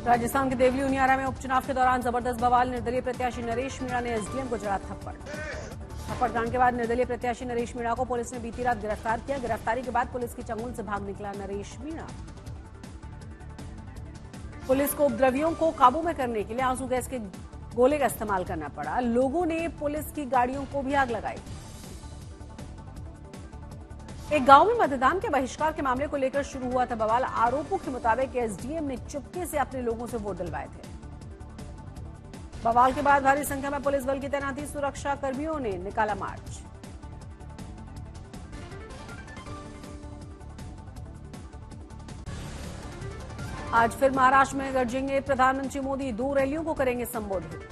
राजस्थान के देवली उनियारा में उपचुनाव के दौरान जबरदस्त बवाल। निर्दलीय प्रत्याशी नरेश मीणा ने एसडीएम को जड़ा थप्पड़ कांड के बाद निर्दलीय प्रत्याशी नरेश मीणा को पुलिस ने बीती रात गिरफ्तार किया। गिरफ्तारी के बाद पुलिस की चंगुल से भाग निकला नरेश मीणा। पुलिस को उपद्रवियों को काबू में करने के लिए आंसू गैस के गोले का इस्तेमाल करना पड़ा। लोगों ने पुलिस की गाड़ियों को भी आग लगाई। एक गांव में मतदान के बहिष्कार के मामले को लेकर शुरू हुआ था बवाल। आरोपों के मुताबिक एसडीएम ने चुपके से अपने लोगों से वोट डलवाए थे। बवाल के बाद भारी संख्या में पुलिस बल की तैनाती। सुरक्षा कर्मियों ने निकाला मार्च। आज फिर महाराष्ट्र में गरजेंगे प्रधानमंत्री मोदी। 2 रैलियों को करेंगे संबोधित।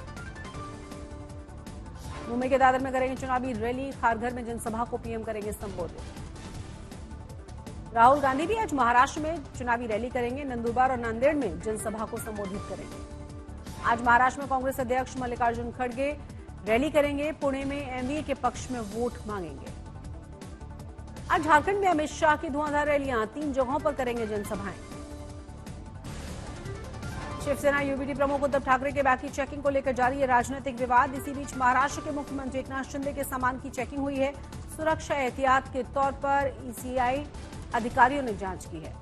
मुंबई के दादर में करेंगे चुनावी रैली। खारघर में जनसभा को पीएम करेंगे संबोधित। राहुल गांधी भी आज महाराष्ट्र में चुनावी रैली करेंगे। नंदुरबार और नांदेड़ में जनसभा को संबोधित करेंगे। आज महाराष्ट्र में कांग्रेस अध्यक्ष मल्लिकार्जुन खड़गे रैली करेंगे। पुणे में एनडीए के पक्ष में वोट मांगेंगे। आज झारखंड में अमित शाह की धुआंधार रैलियां। 3 जगहों पर करेंगे जनसभाएं। शिवसेना यूबीटी प्रमुख उद्धव ठाकरे के बाकी चेकिंग को लेकर जारी है राजनीतिक विवाद। इसी बीच महाराष्ट्र के मुख्यमंत्री एकनाथ शिंदे के सामान की चेकिंग हुई है। सुरक्षा एहतियात के तौर पर ईसीआई अधिकारियों ने जांच की है।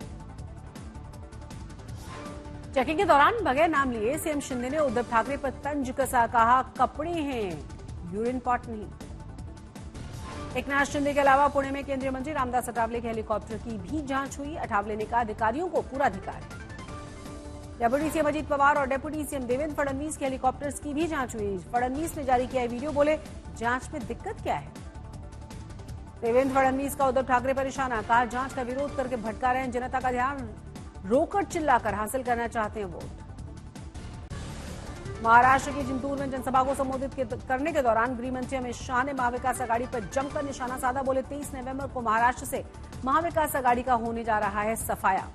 चेकिंग के दौरान बगैर नाम लिए सीएम शिंदे ने उद्धव ठाकरे पर तंज कसा। कहा कपड़े हैं, यूरिन पॉट नहीं। एकनाथ शिंदे के अलावा पुणे में केंद्रीय मंत्री रामदास अठावले के हेलीकॉप्टर की भी जांच हुई। अठावले ने कहा अधिकारियों को पूरा अधिकार है। डेप्यूटी सीएम अजीत पवार और डेप्यूटी सीएम देवेंद्र फडणवीस के हेलीकॉप्टर्स की भी जांच हुई। फडणवीस ने जारी किया वीडियो, बोले जांच में दिक्कत क्या है। देवेंद्र फडणवीस का उद्धव ठाकरे पर निशाना। कहा जांच का विरोध करके भटका रहे हैं। जनता का ध्यान रोकर चिल्लाकर हासिल करना चाहते हैं वोट। महाराष्ट्र के जिंतूर में जनसभा को संबोधित करने के दौरान गृहमंत्री अमित शाह ने महाविकास आघाड़ी पर जमकर निशाना साधा। बोले 23 नवंबर को महाराष्ट्र से महाविकास आघाड़ी का होने जा रहा है सफाया।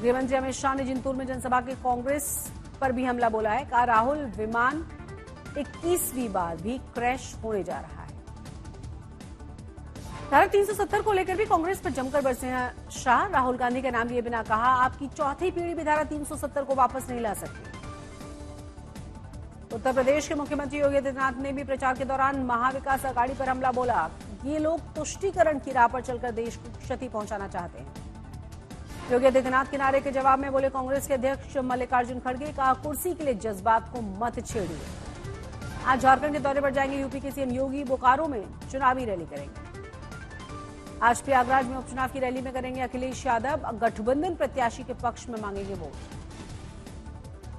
गृहमंत्री अमित शाह ने जिंतूर में जनसभा के कांग्रेस पर भी हमला बोला है। कहा राहुल विमान 21वीं बार भी क्रैश होने जा रहा है। धारा 370 को लेकर भी कांग्रेस पर जमकर बरसे हैं शाह। राहुल गांधी का नाम लिए बिना कहा आपकी चौथी पीढ़ी भी धारा 370 को वापस नहीं ला सकती। उत्तर प्रदेश के मुख्यमंत्री योगी आदित्यनाथ ने भी प्रचार के दौरान महाविकास आघाड़ी पर हमला बोला। ये लोग तुष्टीकरण की राह पर चलकर देश को क्षति पहुंचाना चाहते हैं। योगी आदित्यनाथ के नारे के जवाब में बोले कांग्रेस के अध्यक्ष मल्लिकार्जुन खड़गे। कहा कुर्सी के लिए जज्बात को मत छेड़िए। आज झारखंड के दौरे पर जाएंगे यूपी के सीएम योगी। बोकारो में चुनावी रैली करेंगे। आज प्रयागराज में उपचुनाव की रैली में करेंगे अखिलेश यादव। गठबंधन प्रत्याशी के पक्ष में मांगेंगे वोट।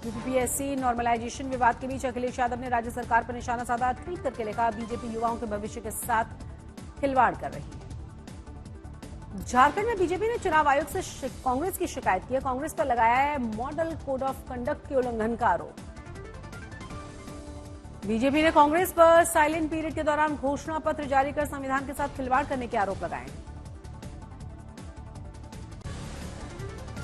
यूपीपीएससी नॉर्मलाइजेशन विवाद के बीच अखिलेश यादव ने राज्य सरकार पर निशाना साधा। ट्वीट करके लिखा बीजेपी युवाओं के भविष्य के साथ खिलवाड़ कर रही है। झारखंड में बीजेपी ने चुनाव आयोग से कांग्रेस की शिकायत की है। कांग्रेस पर लगाया है मॉडल कोड ऑफ कंडक्ट के उल्लंघन का आरोप। बीजेपी ने कांग्रेस पर साइलेंट पीरियड के दौरान घोषणा पत्र जारी कर संविधान के साथ खिलवाड़ करने के आरोप लगाए हैं।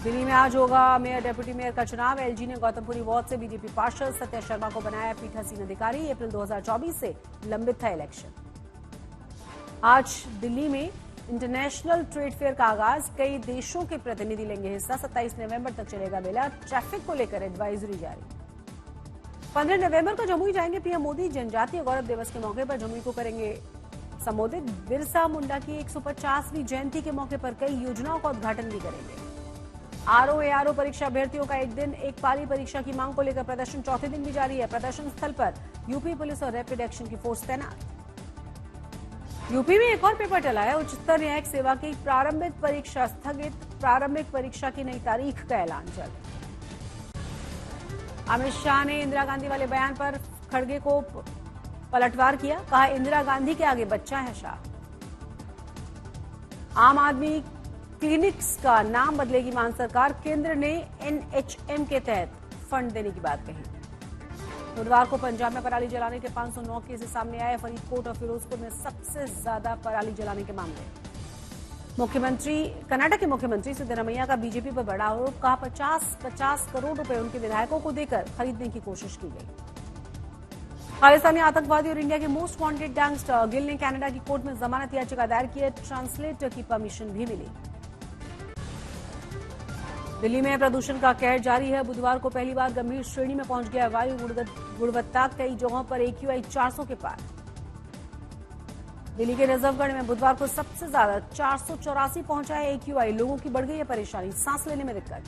दिल्ली में आज होगा मेयर डेप्यूटी मेयर का चुनाव। एलजी ने गौतमपुरी वार्ड से बीजेपी पार्षद सत्या शर्मा को बनाया पीठासीन अधिकारी। अप्रैल 2024 से लंबित था इलेक्शन। आज दिल्ली में इंटरनेशनल ट्रेड फेयर का आगाज। कई देशों के प्रतिनिधि लेंगे हिस्सा। 27 नवंबर तक चलेगा मेला। ट्रैफिक को लेकर एडवाइजरी जारी। 15 नवंबर को जमुई जाएंगे पीएम मोदी। जनजातीय गौरव दिवस के मौके पर जमुई को करेंगे संबोधित। बिरसा मुंडा की 150वीं जयंती के मौके पर कई योजनाओं का उद्घाटन भी करेंगे। आरओ एआरओ परीक्षा अभ्यर्थियों का एक दिन एक पाली परीक्षा की मांग को लेकर प्रदर्शन चौथे दिन भी जारी है। प्रदर्शन स्थल पर यूपी पुलिस और रैपिड एक्शन की फोर्स तैनात। यूपी में एक और पेपर टला है। उच्चतर न्यायिक सेवा की प्रारंभिक परीक्षा स्थगित। प्रारंभिक परीक्षा की नई तारीख का ऐलान जल्द। अमित शाह ने इंदिरा गांधी वाले बयान पर खड़गे को पलटवार किया। कहा इंदिरा गांधी के आगे बच्चा है शाह। आम आदमी क्लिनिक्स का नाम बदलेगी मान सरकार। केंद्र ने एनएचएम के तहत फंड देने की बात कही। बुधवार को पंजाब में पराली जलाने के 509 केसेस सामने आए। फरीदकोट और फिरोजपुर में सबसे ज्यादा पराली जलाने के मामले। कर्नाटक के मुख्यमंत्री सिद्धरामैया का बीजेपी पर बड़ा आरोप। कहा 50 करोड़ रुपए उनके विधायकों को देकर खरीदने की कोशिश की गई। खालिस्तानी आतंकवादी और इंडिया के मोस्ट वांटेड गैंगस्टर गिल ने कनाडा की कोर्ट में जमानत याचिका दायर की है। ट्रांसलेटर की परमिशन भी मिली। दिल्ली में प्रदूषण का कहर जारी है। बुधवार को पहली बार गंभीर श्रेणी में पहुंच गया वायु गुणवत्ता, कई जगहों पर AQI 400 के पार। दिल्ली के नजफगढ़ में बुधवार को सबसे ज्यादा 484 पहुंचा है AQI। लोगों की बढ़ गई है परेशानी, सांस लेने में दिक्कत।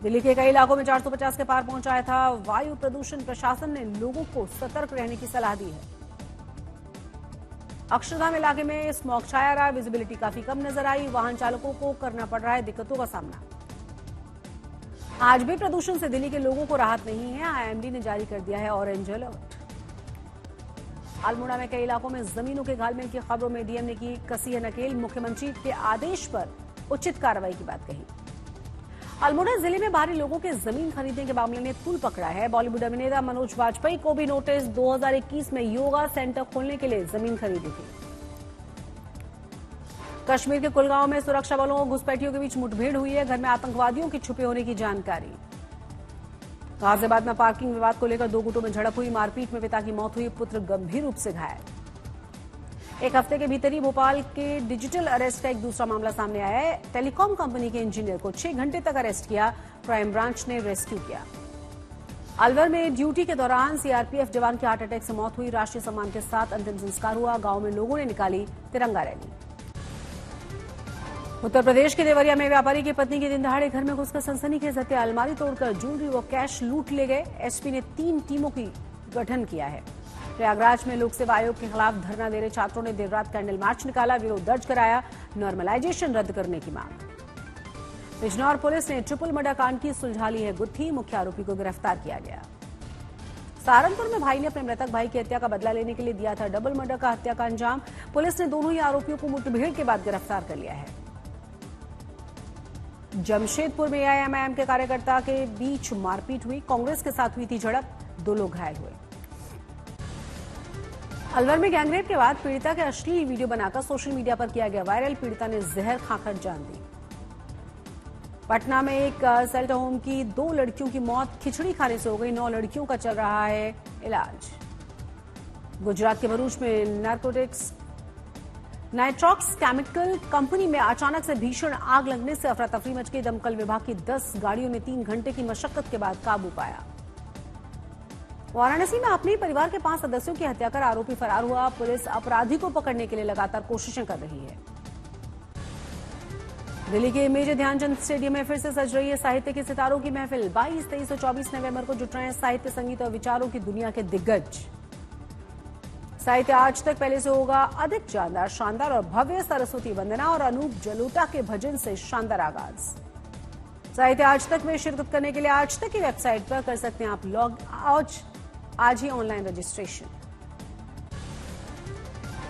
दिल्ली के कई इलाकों में 450 के पार पहुंचाया था। वायु प्रदूषण प्रशासन ने लोगों को सतर्क रहने की सलाह दी है। अक्षरधाम इलाके में स्मॉग छाया रहा, विजिबिलिटी काफी कम नजर आई। वाहन चालकों को करना पड़ रहा है दिक्कतों का सामना। आज भी प्रदूषण से दिल्ली के लोगों को राहत नहीं है। IMD ने जारी कर दिया है ऑरेंज अलर्ट। अल्मोड़ा में कई इलाकों में जमीनों के घालमेल की खबरों में डीएम ने की कसी है नकेल। मुख्यमंत्री के आदेश पर उचित कार्रवाई की बात कही। अल्मोड़ा जिले में बाहरी लोगों के जमीन खरीदने के मामले ने तूल पकड़ा है। बॉलीवुड अभिनेता मनोज वाजपेयी को भी नोटिस। 2021 में योगा सेंटर खोलने के लिए जमीन खरीदी थी। कश्मीर के कुलगांव में सुरक्षा बलों और घुसपैठियों के बीच मुठभेड़ हुई है। घर में आतंकवादियों के छुपे होने की जानकारी। गाजियाबाद में पार्किंग विवाद को लेकर दो गुटों में झड़प हुई। मारपीट में पिता की मौत हुई, पुत्र गंभीर रूप से घायल। एक हफ्ते के भीतर ही भोपाल के डिजिटल अरेस्ट का एक दूसरा मामला सामने आया है। टेलीकॉम कंपनी के इंजीनियर को 6 घंटे तक अरेस्ट किया। क्राइम ब्रांच ने रेस्क्यू किया। अलवर में ड्यूटी के दौरान CRPF जवान की हार्ट अटैक से मौत हुई। राष्ट्रीय सम्मान के साथ अंतिम संस्कार हुआ। गांव में लोगों ने निकाली तिरंगा रैली। उत्तर प्रदेश के देवरिया में व्यापारी की पत्नी के दिन दहाड़े घर में घुसकर सनसनीखेज हत्या। अलमारी तोड़कर ज्वेलरी व कैश लूट ले गए। एसपी ने 3 टीमों की गठन किया है। प्रयागराज में लोक सेवा आयोग के खिलाफ धरना दे रहे छात्रों ने देर रात कैंडल मार्च निकाला। विरोध दर्ज कराया। नॉर्मलाइजेशन रद्द करने की मांग। बिजनौर पुलिस ने ट्रिपल मर्डर कांड की सुलझा ली है गुत्थी। मुख्य आरोपी को गिरफ्तार किया गया। सहारनपुर में भाई ने अपने मृतक भाई की हत्या का बदला लेने के लिए दिया था डबल मर्डर का हत्या का अंजाम। पुलिस ने दोनों ही आरोपियों को मुठभेड़ के बाद गिरफ्तार कर लिया है। जमशेदपुर में AIMIM के कार्यकर्ता के बीच मारपीट हुई। कांग्रेस के साथ हुई थी झड़प, 2 लोग घायल हुए। अलवर में गैंगरेप के बाद पीड़िता के अश्लील वीडियो बनाकर सोशल मीडिया पर किया गया वायरल। पीड़िता ने जहर खाकर जान दी। पटना में एक सेल्टर होम की 2 लड़कियों की मौत खिचड़ी खाने से हो गई। 9 लड़कियों का चल रहा है इलाज। गुजरात के भरूच में नाइट्रॉक्स केमिकल कंपनी में अचानक से भीषण आग लगने से अफरा तफरी मच गई। दमकल विभाग की 10 गाड़ियों ने 3 घंटे की मशक्कत के बाद काबू पाया। वाराणसी में अपने परिवार के 5 सदस्यों की हत्या कर आरोपी फरार हुआ। पुलिस अपराधी को पकड़ने के लिए लगातार कोशिशें कर रही है। दिल्ली के मेजर ध्यानचंद स्टेडियम में फिर से सज रही है साहित्य के सितारों की महफिल। 22, 23 और 24 नवंबर को जुट रहे हैं साहित्य, संगीत और विचारों की दुनिया के दिग्गज। साहित्य आज तक पहले से होगा अधिक जानदार, शानदार और भव्य। सरस्वती वंदना और अनूप जलोटा के भजन से शानदार आगाज। साहित्य आज तक में शिरकत करने के लिए आज तक की वेबसाइट पर कर सकते हैं आप लॉग आज ही ऑनलाइन रजिस्ट्रेशन।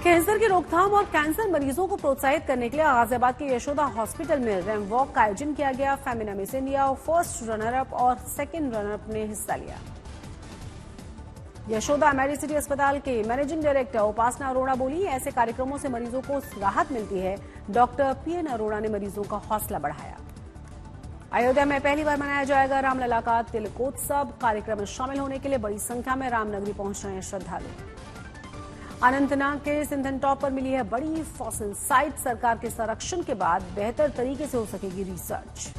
कैंसर की रोकथाम और कैंसर मरीजों को प्रोत्साहित करने के लिए गाजियाबाद के यशोदा हॉस्पिटल में रैंप वॉक का आयोजन किया गया। फेमिना मिस इंडिया और फर्स्ट रनरअप और सेकंड रनरअप ने हिस्सा लिया। यशोदा मेडिसिटी अस्पताल के मैनेजिंग डायरेक्टर उपासना अरोड़ा बोली, ऐसे कार्यक्रमों से मरीजों को राहत मिलती है। डॉक्टर PN अरोड़ा ने मरीजों का हौसला बढ़ाया। अयोध्या में पहली बार मनाया जाएगा रामलला का तिलकोत्सव। कार्यक्रम में शामिल होने के लिए बड़ी संख्या में रामनगरी पहुंच रहे हैं श्रद्धालु। अनंतनाग के सिंधन टॉप पर मिली है बड़ी फॉसिल साइट। सरकार के संरक्षण के बाद बेहतर तरीके से हो सकेगी रिसर्च।